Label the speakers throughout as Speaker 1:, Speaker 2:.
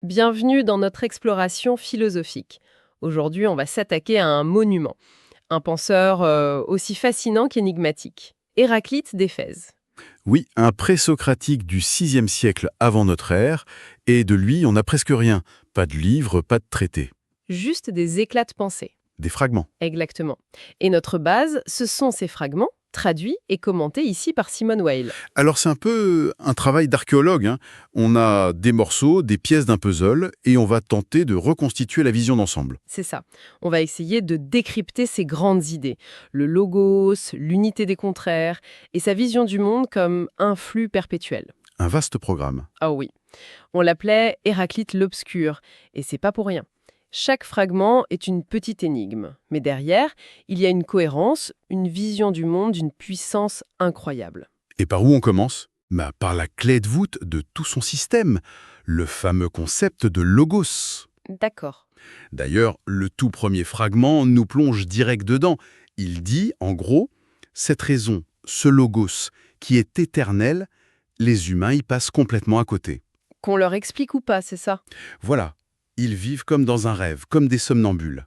Speaker 1: Bienvenue dans notre exploration philosophique. Aujourd'hui, on va s'attaquer à un monument, un penseur aussi fascinant qu'énigmatique, Héraclite d'Éphèse.
Speaker 2: Oui, un présocratique du VIe siècle avant notre ère, et de lui, on n'a presque rien. Pas de livres, pas de traités.
Speaker 1: Juste des éclats de pensée.
Speaker 2: Des fragments.
Speaker 1: Exactement. Et notre base, ce sont ces fragments, traduits et commentés ici par Simone Weil.
Speaker 2: Alors c'est un peu un travail d'archéologue, hein. On a des morceaux, des pièces d'un puzzle, et on va tenter de reconstituer la vision d'ensemble.
Speaker 1: C'est ça. On va essayer de décrypter ces grandes idées. Le logos, l'unité des contraires, et sa vision du monde comme un flux perpétuel.
Speaker 2: Un vaste programme.
Speaker 1: Ah oui. On l'appelait Héraclite l'Obscur, et c'est pas pour rien. Chaque fragment est une petite énigme, mais derrière, il y a une cohérence, une vision du monde d'une puissance incroyable.
Speaker 2: Et par où on commence? Par la clé de voûte de tout son système, le fameux concept de logos.
Speaker 1: D'accord.
Speaker 2: D'ailleurs, le tout premier fragment nous plonge direct dedans. Il dit, en gros, cette raison, ce logos, qui est éternel, les humains y passent complètement à côté.
Speaker 1: Qu'on leur explique ou pas, c'est ça?
Speaker 2: Voilà, ils vivent comme dans un rêve, comme des somnambules,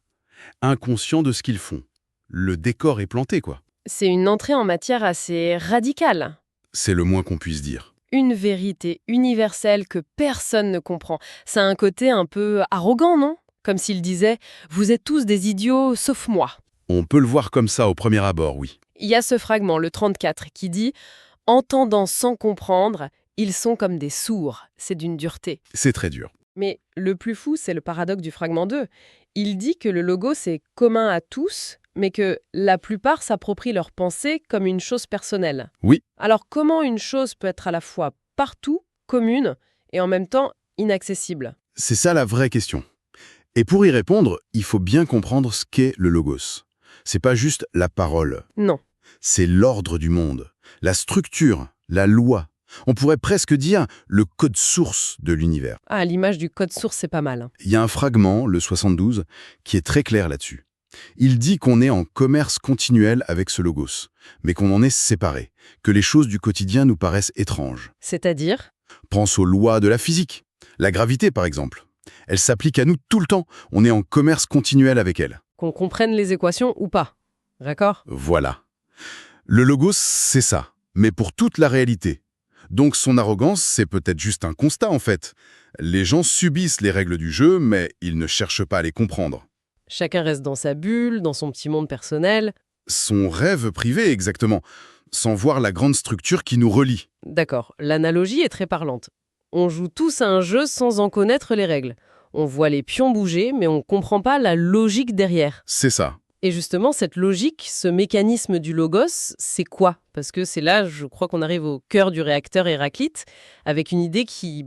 Speaker 2: inconscients de ce qu'ils font. Le décor est planté, quoi.
Speaker 1: C'est une entrée en matière assez radicale.
Speaker 2: C'est le moins qu'on puisse dire.
Speaker 1: Une vérité universelle que personne ne comprend. Ça a un côté un peu arrogant, non? Comme s'il disait « Vous êtes tous des idiots, sauf moi ».
Speaker 2: On peut le voir comme ça au premier abord, oui.
Speaker 1: Il y a ce fragment, le 34, qui dit « Entendant sans comprendre, ils sont comme des sourds ». C'est d'une dureté.
Speaker 2: C'est très dur.
Speaker 1: Mais le plus fou, c'est le paradoxe du fragment 2. Il dit que le logos est commun à tous, mais que la plupart s'approprient leur pensée comme une chose personnelle.
Speaker 2: Oui,
Speaker 1: Alors comment une chose peut être à la fois partout, commune, et en même temps inaccessible?
Speaker 2: c'est ça la vraie question. Et pour y répondre, il faut bien comprendre ce qu'est le logos. C'est pas juste la parole,
Speaker 1: Non.
Speaker 2: c'est l'ordre du monde, la structure, la loi. On pourrait presque dire le code source de l'univers.
Speaker 1: Ah, l'image du code source, c'est pas mal.
Speaker 2: Il y a un fragment, le 72, qui est très clair là-dessus. Il dit qu'on est en commerce continuel avec ce logos, mais qu'on en est séparé, que les choses du quotidien nous paraissent étranges.
Speaker 1: C'est-à-dire?
Speaker 2: Pense aux lois de la physique. La gravité, par exemple. Elle s'applique à nous tout le temps. On est en commerce continuel avec elle.
Speaker 1: Qu'on comprenne les équations ou pas. D'accord?
Speaker 2: Voilà. Le logos, c'est ça, mais pour toute la réalité. Donc son arrogance, c'est peut-être juste un constat en fait. Les gens subissent les règles du jeu, mais ils ne cherchent pas à les comprendre.
Speaker 1: Chacun reste dans sa bulle, dans son petit monde personnel.
Speaker 2: Son rêve privé, exactement, sans voir la grande structure qui nous relie.
Speaker 1: D'accord, l'analogie est très parlante. On joue tous à un jeu sans en connaître les règles. On voit les pions bouger, mais on ne comprend pas la logique derrière.
Speaker 2: C'est ça.
Speaker 1: Et justement, cette logique, ce mécanisme du logos, c'est quoi? Parce que c'est là, je crois qu'on arrive au cœur du réacteur Héraclite, avec une idée qui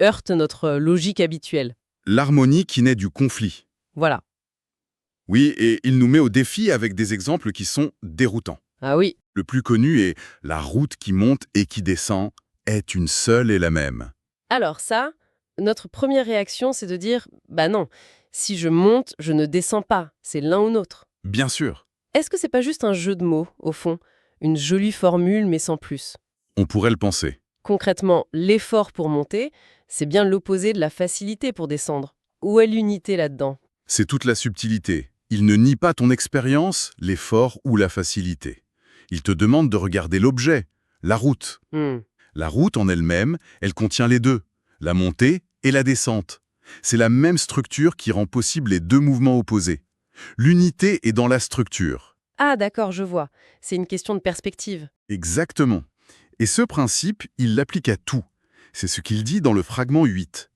Speaker 1: heurte notre logique habituelle.
Speaker 2: L'harmonie qui naît du conflit.
Speaker 1: Voilà.
Speaker 2: Oui, et il nous met au défi avec des exemples qui sont déroutants.
Speaker 1: Ah oui,
Speaker 2: Le plus connu est la route qui monte et qui descend est une seule et la même.
Speaker 1: alors ça, notre première réaction, c'est de dire, bah non, si je monte, je ne descends pas, c'est l'un ou l'autre.
Speaker 2: Bien sûr,
Speaker 1: Est-ce que c'est pas juste un jeu de mots, au fond? Une jolie formule, mais sans plus.
Speaker 2: on pourrait le penser.
Speaker 1: Concrètement, l'effort pour monter, c'est bien l'opposé de la facilité pour descendre. Où est l'unité là-dedans?
Speaker 2: C'est toute la subtilité. Il ne nie pas ton expérience, l'effort ou la facilité. Il te demande de regarder l'objet, la route.
Speaker 1: Hmm.
Speaker 2: La route en elle-même, elle contient les deux, la montée et la descente. C'est la même structure qui rend possible les deux mouvements opposés. L'unité est dans la structure.
Speaker 1: Ah d'accord, je vois. C'est une question de perspective.
Speaker 2: Exactement. Et ce principe, il l'applique à tout. C'est ce qu'il dit dans le fragment 8.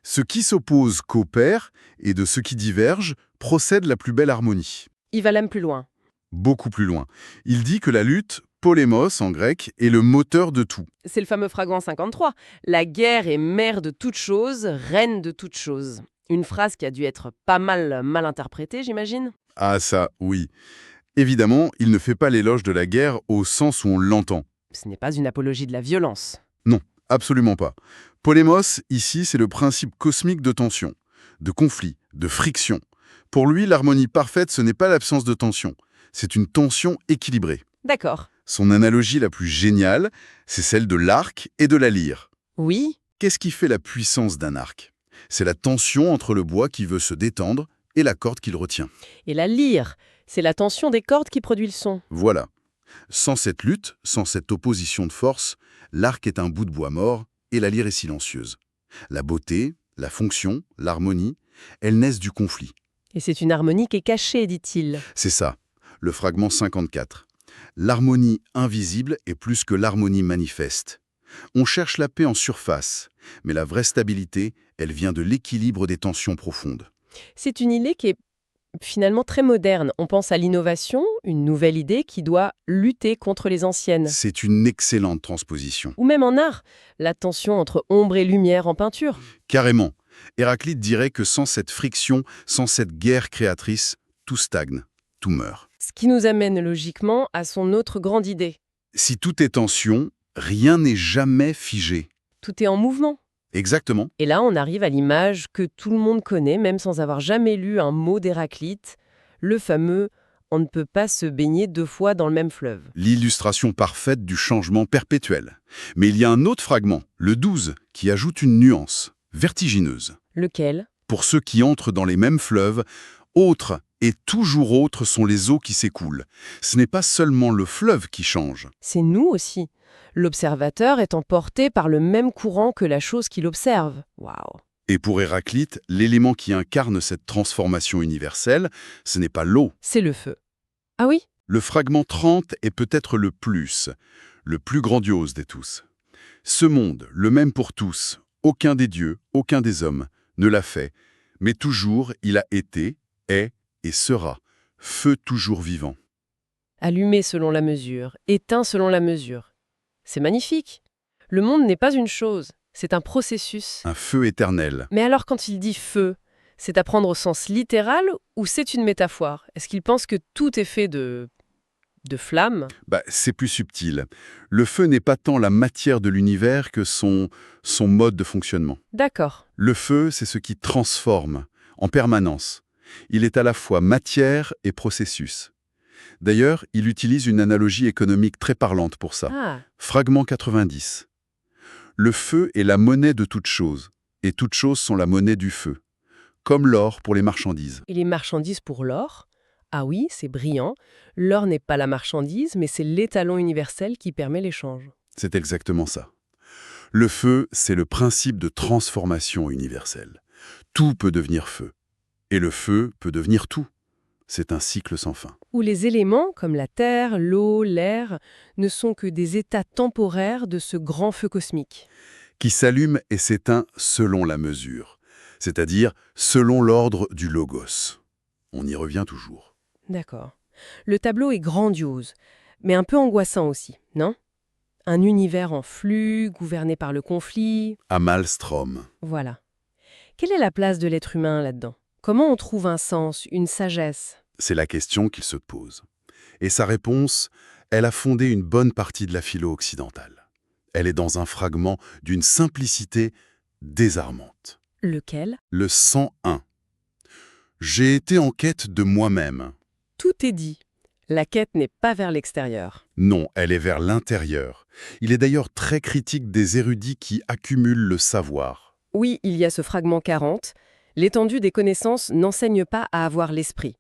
Speaker 2: Ce qui s'oppose coopère, et de ce qui diverge procède la plus belle harmonie.
Speaker 1: Il va même plus loin.
Speaker 2: Beaucoup plus loin. Il dit que la lutte, polémos en grec, est le moteur de tout.
Speaker 1: C'est le fameux fragment 53. La guerre est mère de toutes choses, reine de toutes choses. Une phrase qui a dû être pas mal interprétée, j'imagine.
Speaker 2: Ah ça, oui. Évidemment, il ne fait pas l'éloge de la guerre au sens où on l'entend.
Speaker 1: Ce n'est pas une apologie de la violence.
Speaker 2: Non, absolument pas. Polémos, ici, c'est le principe cosmique de tension, de conflit, de friction. Pour lui, l'harmonie parfaite, ce n'est pas l'absence de tension, c'est une tension équilibrée.
Speaker 1: D'accord.
Speaker 2: Son analogie la plus géniale, c'est celle de l'arc et de la lyre.
Speaker 1: Oui,
Speaker 2: Qu'est-ce qui fait la puissance d'un arc? C'est la tension entre le bois qui veut se détendre et la corde qui le retient.
Speaker 1: Et la lyre, c'est la tension des cordes qui produit le son.
Speaker 2: Voilà. Sans cette lutte, sans cette opposition de force, l'arc est un bout de bois mort et la lyre est silencieuse. La beauté, la fonction, l'harmonie, elles naissent du conflit.
Speaker 1: Et c'est une harmonie qui est cachée, dit-il.
Speaker 2: C'est ça, le fragment 54. L'harmonie invisible est plus que l'harmonie manifeste. On cherche la paix en surface, mais la vraie stabilité, elle vient de l'équilibre des tensions profondes.
Speaker 1: C'est une idée qui est finalement très moderne. On pense à l'innovation, une nouvelle idée qui doit lutter contre les anciennes.
Speaker 2: C'est une excellente transposition.
Speaker 1: Ou même en art, la tension entre ombre et lumière en peinture.
Speaker 2: Carrément. Héraclite dirait que sans cette friction, sans cette guerre créatrice, tout stagne, tout meurt.
Speaker 1: Ce qui nous amène logiquement à son autre grande idée.
Speaker 2: Si tout est tension, rien n'est jamais figé.
Speaker 1: Tout est en mouvement.
Speaker 2: Exactement.
Speaker 1: Et là, on arrive à l'image que tout le monde connaît, même sans avoir jamais lu un mot d'Héraclite, le fameux « on ne peut pas se baigner 2 fois dans le même fleuve ».
Speaker 2: L'illustration parfaite du changement perpétuel. Mais il y a un autre fragment, le 12, qui ajoute une nuance, vertigineuse.
Speaker 1: Lequel?
Speaker 2: Pour ceux qui entrent dans les mêmes fleuves, autres et toujours autres sont les eaux qui s'écoulent. Ce n'est pas seulement le fleuve qui change.
Speaker 1: C'est nous aussi. L'observateur est emporté par le même courant que la chose qu'il observe. Waouh!
Speaker 2: Et pour Héraclite, l'élément qui incarne cette transformation universelle, ce n'est pas l'eau.
Speaker 1: C'est le feu. Ah oui?
Speaker 2: Le fragment 30 est peut-être le plus grandiose des tous. Ce monde, le même pour tous, aucun des dieux, aucun des hommes, ne l'a fait, mais toujours il a été, est et sera, feu toujours vivant.
Speaker 1: Allumé selon la mesure, éteint selon la mesure. C'est magnifique. Le monde n'est pas une chose, c'est un processus.
Speaker 2: Un feu éternel.
Speaker 1: Mais alors quand il dit feu, c'est à prendre au sens littéral ou c'est une métaphore? Est-ce qu'il pense que tout est fait de flammes?
Speaker 2: C'est plus subtil. Le feu n'est pas tant la matière de l'univers que son mode de fonctionnement.
Speaker 1: D'accord.
Speaker 2: Le feu, c'est ce qui transforme, en permanence. Il est à la fois matière et processus. D'ailleurs, il utilise une analogie économique très parlante pour ça.
Speaker 1: Ah,
Speaker 2: Fragment 90. Le feu est la monnaie de toute chose, et toutes choses sont la monnaie du feu. Comme l'or pour les marchandises.
Speaker 1: et les marchandises pour l'or? Ah oui, c'est brillant. L'or n'est pas la marchandise, mais c'est l'étalon universel qui permet l'échange.
Speaker 2: C'est exactement ça. Le feu, c'est le principe de transformation universelle. Tout peut devenir feu. Et le feu peut devenir tout. C'est un cycle sans fin.
Speaker 1: Où les éléments, comme la terre, l'eau, l'air, ne sont que des états temporaires de ce grand feu cosmique.
Speaker 2: Qui s'allume et s'éteint selon la mesure, c'est-à-dire selon l'ordre du logos. On y revient toujours.
Speaker 1: D'accord. Le tableau est grandiose, mais un peu angoissant aussi, non? Un univers en flux, gouverné par le conflit.
Speaker 2: À Maelstrom.
Speaker 1: Voilà. Quelle est la place de l'être humain là-dedans? Comment on trouve un sens, une sagesse?
Speaker 2: C'est la question qu'il se pose. Et sa réponse, elle a fondé une bonne partie de la philo occidentale. Elle est dans un fragment d'une simplicité désarmante.
Speaker 1: Lequel?
Speaker 2: Le 101. J'ai été en quête de moi-même.
Speaker 1: Tout est dit. La quête n'est pas vers l'extérieur.
Speaker 2: Non, elle est vers l'intérieur. Il est d'ailleurs très critique des érudits qui accumulent le savoir.
Speaker 1: Oui, il y a ce fragment 40. L'étendue des connaissances n'enseigne pas à avoir l'esprit.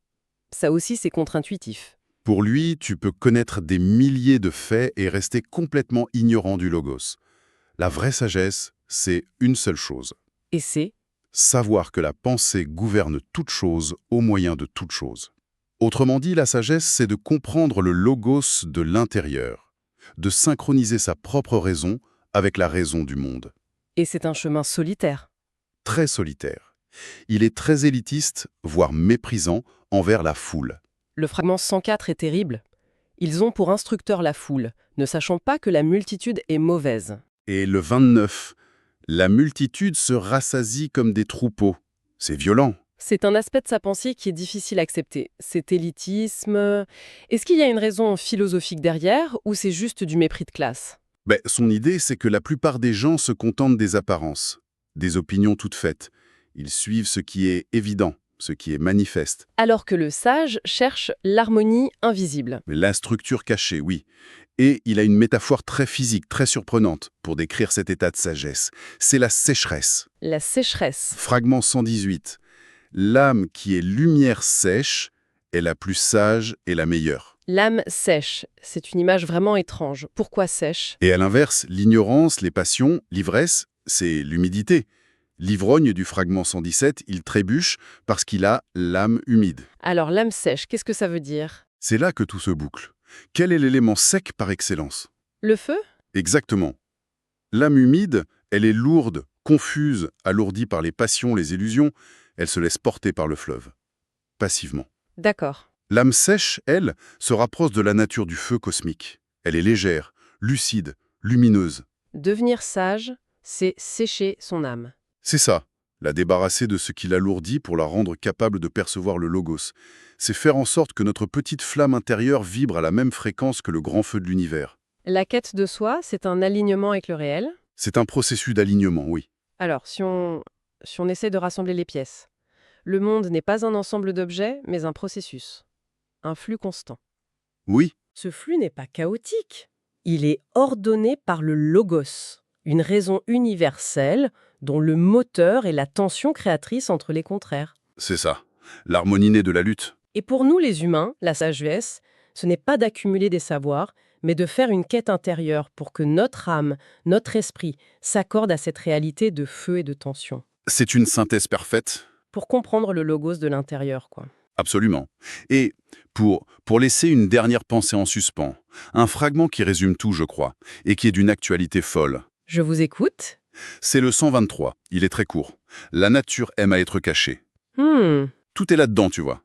Speaker 1: Ça aussi, c'est contre-intuitif.
Speaker 2: Pour lui, tu peux connaître des milliers de faits et rester complètement ignorant du logos. La vraie sagesse, c'est une seule chose.
Speaker 1: Et c'est?
Speaker 2: Savoir que la pensée gouverne toute chose au moyen de toute chose. Autrement dit, la sagesse, c'est de comprendre le logos de l'intérieur, de synchroniser sa propre raison avec la raison du monde.
Speaker 1: Et c'est un chemin solitaire.
Speaker 2: Très solitaire. Il est très élitiste, voire méprisant, envers la foule.
Speaker 1: Le fragment 104 est terrible. Ils ont pour instructeur la foule, ne sachant pas que la multitude est mauvaise.
Speaker 2: Et le 29, la multitude se rassasie comme des troupeaux. C'est violent.
Speaker 1: C'est un aspect de sa pensée qui est difficile à accepter. Cet élitisme... Est-ce qu'il y a une raison philosophique derrière ou c'est juste du mépris de classe?
Speaker 2: Son idée, c'est que la plupart des gens se contentent des apparences, des opinions toutes faites. Ils suivent ce qui est évident, ce qui est manifeste.
Speaker 1: Alors que le sage cherche l'harmonie invisible.
Speaker 2: Mais la structure cachée, oui. Et il a une métaphore très physique, très surprenante, pour décrire cet état de sagesse. C'est la sécheresse.
Speaker 1: La sécheresse.
Speaker 2: Fragment 118. L'âme qui est lumière sèche est la plus sage et la meilleure.
Speaker 1: L'âme sèche, c'est une image vraiment étrange. Pourquoi sèche?
Speaker 2: Et à l'inverse, l'ignorance, les passions, l'ivresse, c'est l'humidité. L'ivrogne du fragment 117, il trébuche parce qu'il a l'âme humide.
Speaker 1: Alors l'âme sèche, qu'est-ce que ça veut dire?
Speaker 2: C'est là que tout se boucle. Quel est l'élément sec par excellence?
Speaker 1: Le feu?
Speaker 2: Exactement. L'âme humide, elle est lourde, confuse, alourdie par les passions, les illusions. Elle se laisse porter par le fleuve, passivement.
Speaker 1: D'accord.
Speaker 2: L'âme sèche, elle, se rapproche de la nature du feu cosmique. Elle est légère, lucide, lumineuse.
Speaker 1: Devenir sage, c'est sécher son âme.
Speaker 2: C'est ça, la débarrasser de ce qui l'alourdit pour la rendre capable de percevoir le logos. C'est faire en sorte que notre petite flamme intérieure vibre à la même fréquence que le grand feu de l'univers.
Speaker 1: La quête de soi, c'est un alignement avec le réel.
Speaker 2: C'est un processus d'alignement, oui.
Speaker 1: Alors, si on essaie de rassembler les pièces, le monde n'est pas un ensemble d'objets, mais un processus. Un flux constant.
Speaker 2: Oui,
Speaker 1: Ce flux n'est pas chaotique. Il est ordonné par le logos, une raison universelle dont le moteur est la tension créatrice entre les contraires.
Speaker 2: c'est ça. L'harmonie née de la lutte.
Speaker 1: Et pour nous les humains, la sagesse, ce n'est pas d'accumuler des savoirs, mais de faire une quête intérieure pour que notre âme, notre esprit, s'accorde à cette réalité de feu et de tension.
Speaker 2: C'est une synthèse parfaite.
Speaker 1: Pour comprendre le logos de l'intérieur, quoi.
Speaker 2: Absolument. Et pour laisser une dernière pensée en suspens, un fragment qui résume tout, je crois, et qui est d'une actualité folle.
Speaker 1: Je vous écoute.
Speaker 2: C'est le 123. Il est très court. La nature aime à être cachée. Tout est là-dedans, tu vois.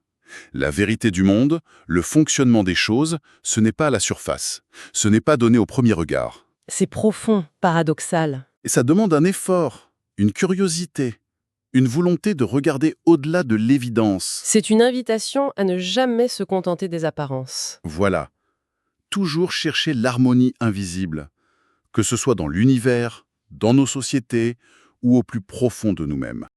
Speaker 2: La vérité du monde, le fonctionnement des choses, ce n'est pas à la surface. Ce n'est pas donné au premier regard.
Speaker 1: C'est profond, paradoxal.
Speaker 2: Et ça demande un effort, une curiosité, une volonté de regarder au-delà de l'évidence.
Speaker 1: C'est une invitation à ne jamais se contenter des apparences.
Speaker 2: Voilà. Toujours chercher l'harmonie invisible, que ce soit dans l'univers, dans nos sociétés ou au plus profond de nous-mêmes.